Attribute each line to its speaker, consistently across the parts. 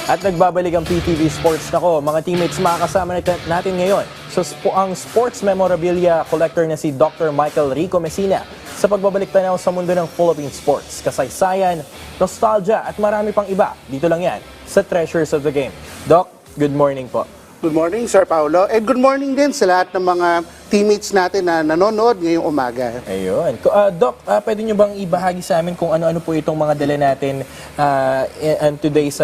Speaker 1: At nagbabalik ang PTV Sports Nako. Mga teammates, makakasama natin ngayon ang sports memorabilia collector na si Dr. Michael Rico Messina sa pagbabalik tanaw sa mundo ng Philippine sports, kasaysayan, nostalgia at marami pang iba. Dito lang yan sa Treasures of the Game. Doc, good morning po.
Speaker 2: Good morning, Sir Paulo. And good morning din sa lahat ng mga teammates natin na nanonood ngayong umaga.
Speaker 1: Ayun. Doc, pwede nyo bang ibahagi sa amin kung ano-ano po itong mga dala natin and today's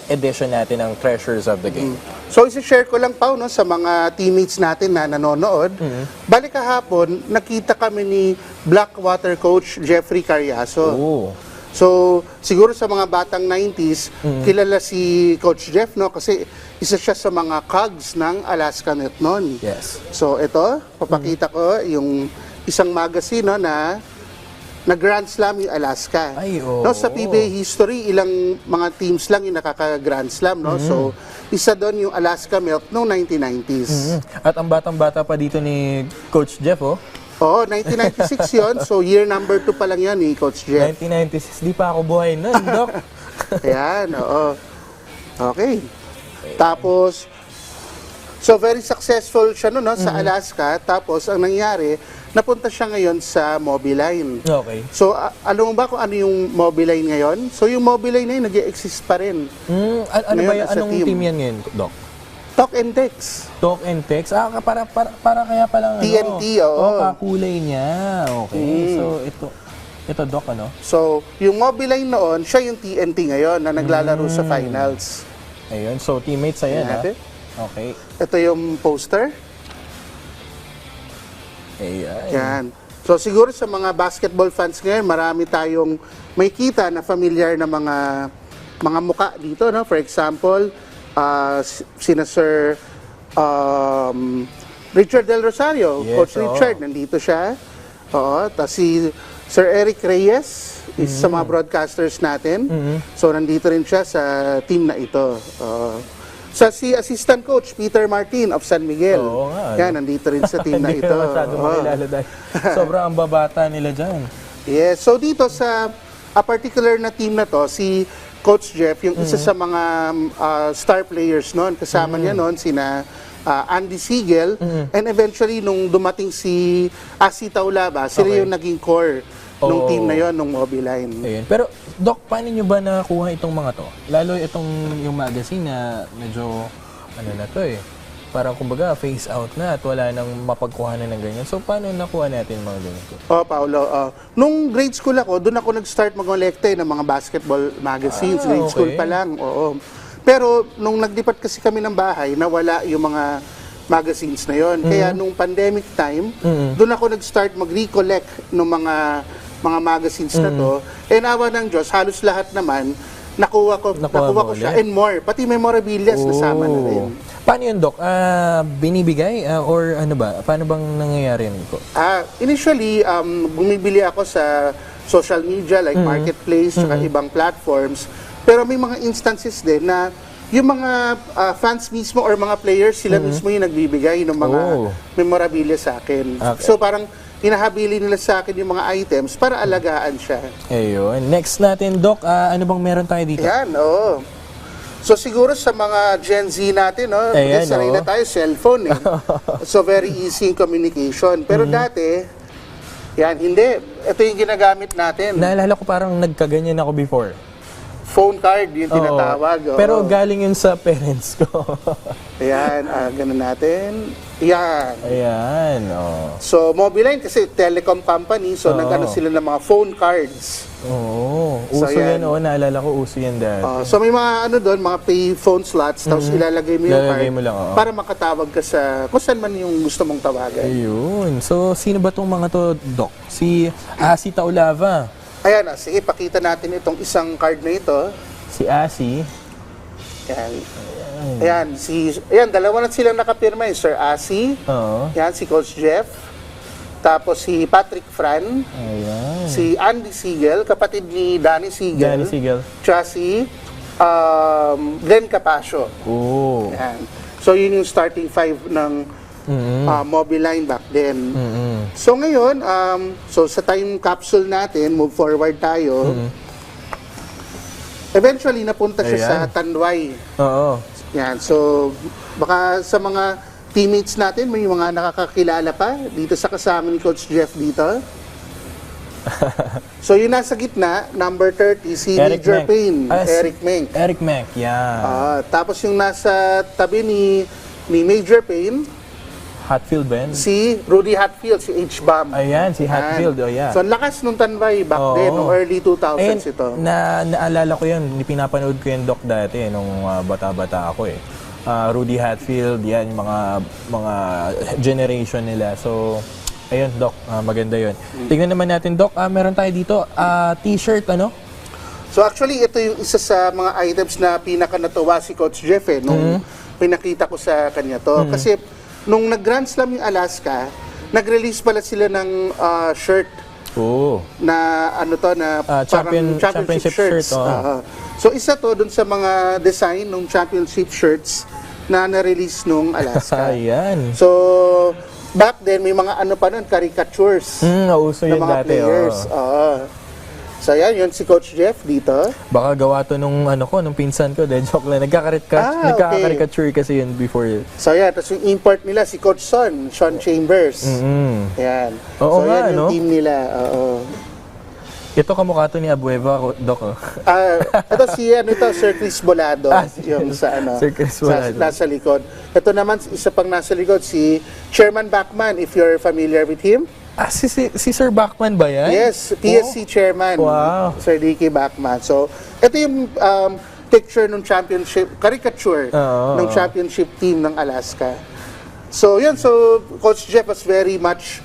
Speaker 1: edition natin ng Treasures of the Game?
Speaker 2: So, isi-share ko lang, Pao, no, sa mga teammates natin na nanonood. Balik kahapon, nakita kami ni Blackwater coach Jeffrey Carriazo.
Speaker 1: Oo.
Speaker 2: So, siguro sa mga batang 90s, kilala si Coach Jeff, no? Kasi isa siya sa mga cogs ng Alaska Net noon.
Speaker 1: Yes.
Speaker 2: So, ito, papakita ko yung isang magazine, no, na Grand Slam yung Alaska.
Speaker 1: Ay, oo.
Speaker 2: No, sa PBA history, ilang mga teams lang yung nakaka-Grand Slam, no? So, isa doon yung Alaska Melt noong 1990s.
Speaker 1: At ang batang-bata pa dito ni Coach Jeff, oh.
Speaker 2: Oo, 1996 yon. So, year number 2 pa lang yan ni Coach Jeff.
Speaker 1: 1996, di pa ako buhay nun, Doc.
Speaker 2: Ayan, oo. Okay. Tapos, so very successful siya no, sa Alaska. Tapos, ang nangyari, napunta siya ngayon sa Mobiline.
Speaker 1: Okay.
Speaker 2: So, alam mo ba kung ano yung Mobiline ngayon? So, yung Mobiline na yun, nag-exist pa rin.
Speaker 1: Ano ba
Speaker 2: Ngayon,
Speaker 1: yan?
Speaker 2: as a
Speaker 1: Anong
Speaker 2: team.
Speaker 1: team yan ngayon, Doc?
Speaker 2: Talk and text.
Speaker 1: Talk and text? Para kaya palang
Speaker 2: TNT,
Speaker 1: ano?
Speaker 2: oo.
Speaker 1: Kakulay niya. Okay. So, ito, Doc, ano?
Speaker 2: So, yung Mobiline noon, siya yung TNT ngayon na naglalaro sa finals.
Speaker 1: Ayun. So, teammates, ayan, ha?
Speaker 2: Natin.
Speaker 1: Okay.
Speaker 2: Ito yung poster.
Speaker 1: Ayan.
Speaker 2: Yan. So siguro sa mga basketball fans ngayon, marami tayong may kita na familiar na mga muka dito, no? For example, sina Sir Richard Del Rosario,
Speaker 1: Yes,
Speaker 2: Coach
Speaker 1: oo.
Speaker 2: Richard, nandito siya. Oo, tapos si Sir Eric Reyes, isa sa mga broadcasters natin. So nandito rin siya sa team na ito. Si Assistant Coach Peter Martin of San Miguel.
Speaker 1: Oo nga.
Speaker 2: Yan, nandito rin sa team na
Speaker 1: Hindi
Speaker 2: ito.
Speaker 1: ko masyado
Speaker 2: Oo.
Speaker 1: makilala dahil sobrang ang babata nila dyan.
Speaker 2: Yes, so dito sa particular na team na to, si Coach Jeff, yung isa sa mga star players noon, kasama niya noon sina Andy Siegel, and eventually nung dumating si Asi Taulaba, sila
Speaker 1: Okay.
Speaker 2: yung naging core nung
Speaker 1: Oo.
Speaker 2: team na yon, nung Mobiline.
Speaker 1: Ayun. Pero, Doc, paano nyo ba nakuha itong mga to? Lalo itong yung magazine na medyo, ano na to eh, parang kumbaga face out na at wala nang mapagkuhanan ng ganyan. So, paano nakuha natin mga ganito?
Speaker 2: Paulo, nung grade school ako, doon ako nag-start mag-collecte ng mga basketball magazines. Grade school
Speaker 1: okay.
Speaker 2: pa lang, oo. Pero nung nagdipat kasi kami ng bahay, nawala yung mga magazines na yon. Kaya nung pandemic time, doon ako nag-start mag-recollect ng mga magazines na to. And awa ng Diyos, halos lahat naman, nakuha ko
Speaker 1: mo
Speaker 2: siya
Speaker 1: ulit?
Speaker 2: and more. Pati memorabilia nasama na rin.
Speaker 1: Paano yun, Doc? Binibigay? Or ano ba? Paano bang nangyayari nito?
Speaker 2: Initially, bumibili ako sa social media like Marketplace, saka ibang platforms. Pero may mga instances din na yung mga fans mismo or mga players, sila mismo yung nagbibigay ng mga memorabilia sa akin.
Speaker 1: Okay.
Speaker 2: So parang hinahabili nila sa akin yung mga items para alagaan siya.
Speaker 1: Ayun. Next natin, Doc, ano bang meron tayo dito?
Speaker 2: Yan, oo. So siguro sa mga Gen Z natin, no,
Speaker 1: Ayan,
Speaker 2: sanay na tayo cellphone eh. So very easy in communication. Pero dati, yan, hindi. Ito yung ginagamit natin.
Speaker 1: Naalala ko parang nagkaganyan ako before.
Speaker 2: Phone card, yung tinatawag.
Speaker 1: Oo.
Speaker 2: oo.
Speaker 1: Pero galing yun sa parents ko.
Speaker 2: Ayan, ganun natin. Yan.
Speaker 1: Ayan, oh.
Speaker 2: So, Mobiline kasi telecom company, so nag-ano sila ng mga phone cards.
Speaker 1: Oo.
Speaker 2: So,
Speaker 1: Uso yan,
Speaker 2: yan.
Speaker 1: naalala ko uso yan dati.
Speaker 2: So, may mga ano doon, mga pay phone slots, tapos ilalagay mo yung
Speaker 1: Ilalagay
Speaker 2: card
Speaker 1: mo lang, oo.
Speaker 2: para makatawag ka sa kung saan man yung gusto mong tawagan.
Speaker 1: Ayun. So, sino ba tong mga to, Doc? Si Asi Taulava.
Speaker 2: Ayan, sige, pakita natin itong isang card na ito.
Speaker 1: Si Asi.
Speaker 2: Ayan. Ayan, dalawa na silang nakapirma, Sir Asi.
Speaker 1: Oo.
Speaker 2: Yan, si Coach Jeff. Tapos si Patrick Fran.
Speaker 1: Ayan.
Speaker 2: Si Andy Siegel, kapatid ni Danny Siegel.
Speaker 1: Danny Siegel.
Speaker 2: Tsaka si Glenn Capasio.
Speaker 1: Oo.
Speaker 2: Yan. So, yun yung starting five ng Mobiline back then. So, ngayon, so sa time capsule natin, move forward tayo. Eventually, napunta siya sa
Speaker 1: Ayan.
Speaker 2: Tanduay.
Speaker 1: Oo.
Speaker 2: Yan. So, baka sa mga teammates natin, may mga nakakakilala pa dito sa kasama ni Coach Jeff dito. So, yung nasa gitna, number 30, si
Speaker 1: Eric
Speaker 2: Major
Speaker 1: Menk.
Speaker 2: Payne,
Speaker 1: Ah, si-
Speaker 2: Eric Menk.
Speaker 1: Eric Menk, yeah.
Speaker 2: Tapos yung nasa tabi ni Major Payne,
Speaker 1: Hatfield ba yan?
Speaker 2: si Rudy Hatfield, si H-Bomb.
Speaker 1: Ayan, si Hatfield, oh yeah.
Speaker 2: So, ang lakas nung Tanbay back
Speaker 1: Oo.
Speaker 2: then, nung early 2000s
Speaker 1: Ayun,
Speaker 2: ito.
Speaker 1: naalala ko yun, pinapanood ko yung doc dati nung bata-bata ako eh. Rudy Hatfield, yan, yung mga generation nila. So, ayun, Doc, maganda yun. Tingnan naman natin, Doc, meron tayo dito, t-shirt, ano?
Speaker 2: So actually, ito yung isa sa mga items na pinaka natuwa si Coach Jeff nung pinakita ko sa kanya to. Kasi nung nag-Grand Slam yung Alaska, nag-release pala sila ng shirt
Speaker 1: Oo.
Speaker 2: na ano to na parang championship shirts.
Speaker 1: oo.
Speaker 2: So isa to dun sa mga design ng championship shirts na na-release nung Alaska.
Speaker 1: Ayan.
Speaker 2: So back then may mga ano pa nun, caricatures
Speaker 1: Nauso
Speaker 2: ng
Speaker 1: yun
Speaker 2: mga
Speaker 1: dati,
Speaker 2: players. Oo. So yan, yun si Coach Jeff dito.
Speaker 1: Baka gawa to nung pinsan ko, de joke lang.
Speaker 2: Okay.
Speaker 1: Nagkaka-caricature kasi yun before.
Speaker 2: So yan, tapos yung import nila si Coach Sean Chambers. Yan.
Speaker 1: Oo
Speaker 2: so
Speaker 1: nga,
Speaker 2: yan yung
Speaker 1: no?
Speaker 2: team nila. Oo.
Speaker 1: Ito kamukha to ni Abueva, Doc. Oh.
Speaker 2: Ito si Sir Chris Bolado, yung sa
Speaker 1: Sir Chris Bolado.
Speaker 2: nasa likod. Ito naman isa pang nasa likod si Chairman Bachman, if you're familiar with him.
Speaker 1: Si Sir Bachman ba yan?
Speaker 2: Yes, PSC Chairman.
Speaker 1: Wow.
Speaker 2: Sir Ricky Bachman. So, ito yung picture ng championship, caricature ng championship team ng Alaska. So, yun. So, Coach Jeff was very much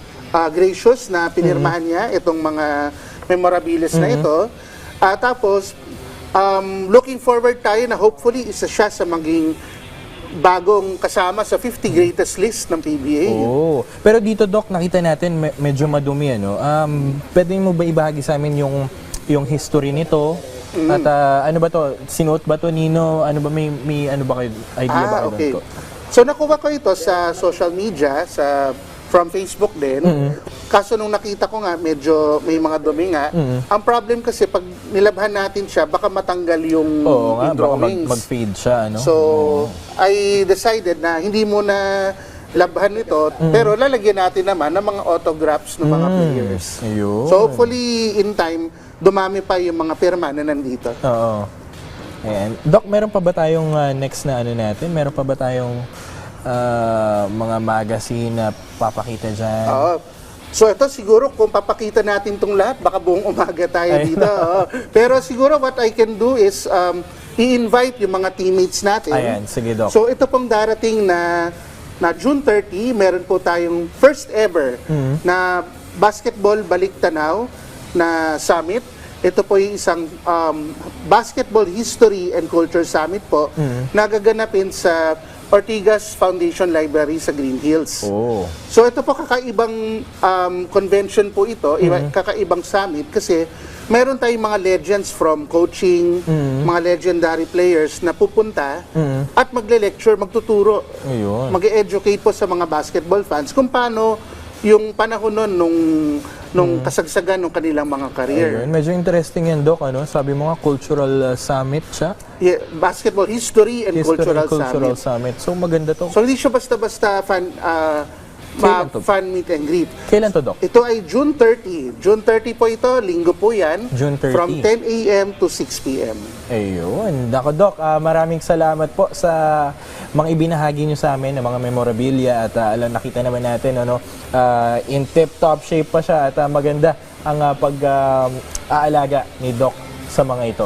Speaker 2: gracious na pinirmahan niya itong mga memorabilis na ito. Tapos, looking forward tayo na hopefully isa siya sa maging bagong kasama sa 50 greatest list ng PBA.
Speaker 1: Oo. Pero dito, Doc, nakita natin medyo madumi, ano? Pwede mo ba ibahagi sa amin yung history nito? At ano ba to? Sinuot ba to, Nino? Ano ba, may ano ba kayo idea ba kayo
Speaker 2: Okay.
Speaker 1: doon?
Speaker 2: So nakuha ko ito sa social media, from Facebook din. Kaso nung nakita ko nga, medyo may mga dumi nga. Ang problem kasi pag nilabhan natin siya, baka matanggal yung,
Speaker 1: Oo nga,
Speaker 2: yung
Speaker 1: baka
Speaker 2: drawings.
Speaker 1: mag-fade siya, ano?
Speaker 2: So, I decided na hindi mo na labhan ito, pero lalagyan natin naman ng mga autographs ng mga players.
Speaker 1: Ayun.
Speaker 2: So hopefully, in time, dumami pa yung mga pirma na nandito.
Speaker 1: Oo. Ayan. Doc, meron pa ba tayong next na ano natin? Meron pa ba tayong mga magazine na papakita dyan?
Speaker 2: Oo. So ito siguro kung papakita natin itong lahat, baka buong umaga tayo dito. Oo. Pero siguro what I can do is i-invite yung mga teammates natin.
Speaker 1: Ayan, sige, Doc.
Speaker 2: So ito pong darating na June 30, meron po tayong first ever na basketball balik-tanaw na summit. Ito po yung isang basketball history and culture summit po na gaganapin sa Ortigas Foundation Library sa Green Hills.
Speaker 1: Oh.
Speaker 2: So ito po kakaibang convention po ito, kakaibang summit kasi meron tayong mga legends from coaching, mga legendary players na pupunta at magle-lecture, magtuturo,
Speaker 1: Ayun.
Speaker 2: mag-educate po sa mga basketball fans kung paano yung panahon nun nung kasagsagan ng kanilang mga career.
Speaker 1: Ayun. Medyo interesting yan, Doc. Ano? Sabi mo nga, cultural summit siya.
Speaker 2: Yeah, basketball history and cultural
Speaker 1: summit. So maganda to.
Speaker 2: So hindi siya basta-basta
Speaker 1: Kailan to?
Speaker 2: fan meet and greet.
Speaker 1: Kailan to, Doc?
Speaker 2: Ito ay June 30. June 30 po ito, linggo po yan.
Speaker 1: June 30.
Speaker 2: From 10 a.m. to 6 p.m.
Speaker 1: Ayun. Dako, Doc, maraming salamat po sa mga ibinahagi nyo sa amin ng mga memorabilia at nakita naman natin in tip-top shape pa siya at maganda ang pag-aalaga ni Doc sa mga ito.